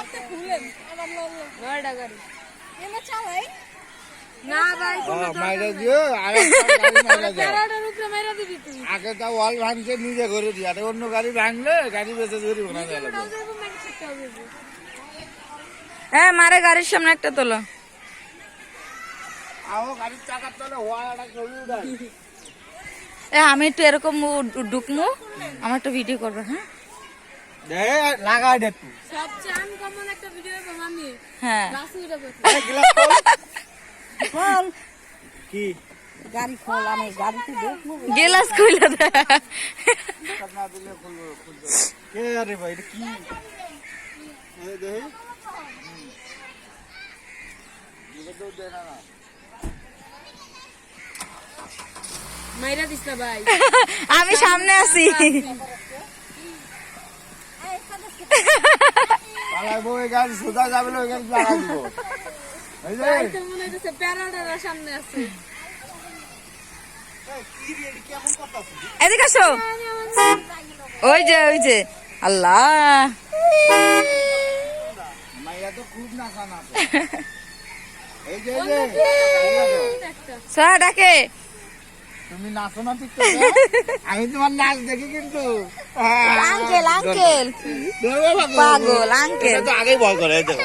আপনি খুলেন আমার লড়া গাড়ি এনে চালাই না ভাই মাইরা দিও আরেকটা গাড়ি মাইরা দাও প্যারাডের উপরে মাইরা দিবি তুই আগে তো ওয়াল ভাঙছে নিজে করে দি আর অন্য গাড়ি ভাঙলে গাড়ি বেঁচে ধরি বানা যাবে হ্যাঁ মারে গাড়ির সামনে একটা তোলো আও গাড়ির চাকার তলে ওয়ালাটা ছবি উঠাই আমি একটু এরকম ঢুকমু আমার একটা ভিডিও করবে হ্যাঁ দে লাগাই দে তুই সবচেয়ে আনকমন একটা ভিডিও করব আমি হ্যাঁ গাছে উঠে বসে খোল কি গাড়ি খোল আমি গাড়িতে দেখবো গেলাস কইলা দে না দিলে খুলবো কে আরে ভাই এটা কি এই দেই দিলে দে না মাইরা দিস না ভাই আমি সামনে আছি পালাইবো এই গাড়ি সোজা যাবে ওই গাড়ি লাগাই দিব এই যে এই তো মনে হচ্ছে প্যারাডের সামনে আছে কি রে কেমন কথা এদিকে আসো ওই যে আল্লাহ মাইয়া তো খুব নাচা না এই যে স্যার ডাকে তুমি নাচো না ঠিক আমি তোমার নাচ দেখি কিন্তু আঙ্কেল আঙ্কেল পাগল আঙ্কেল তো আগেই ভয় করে দেখো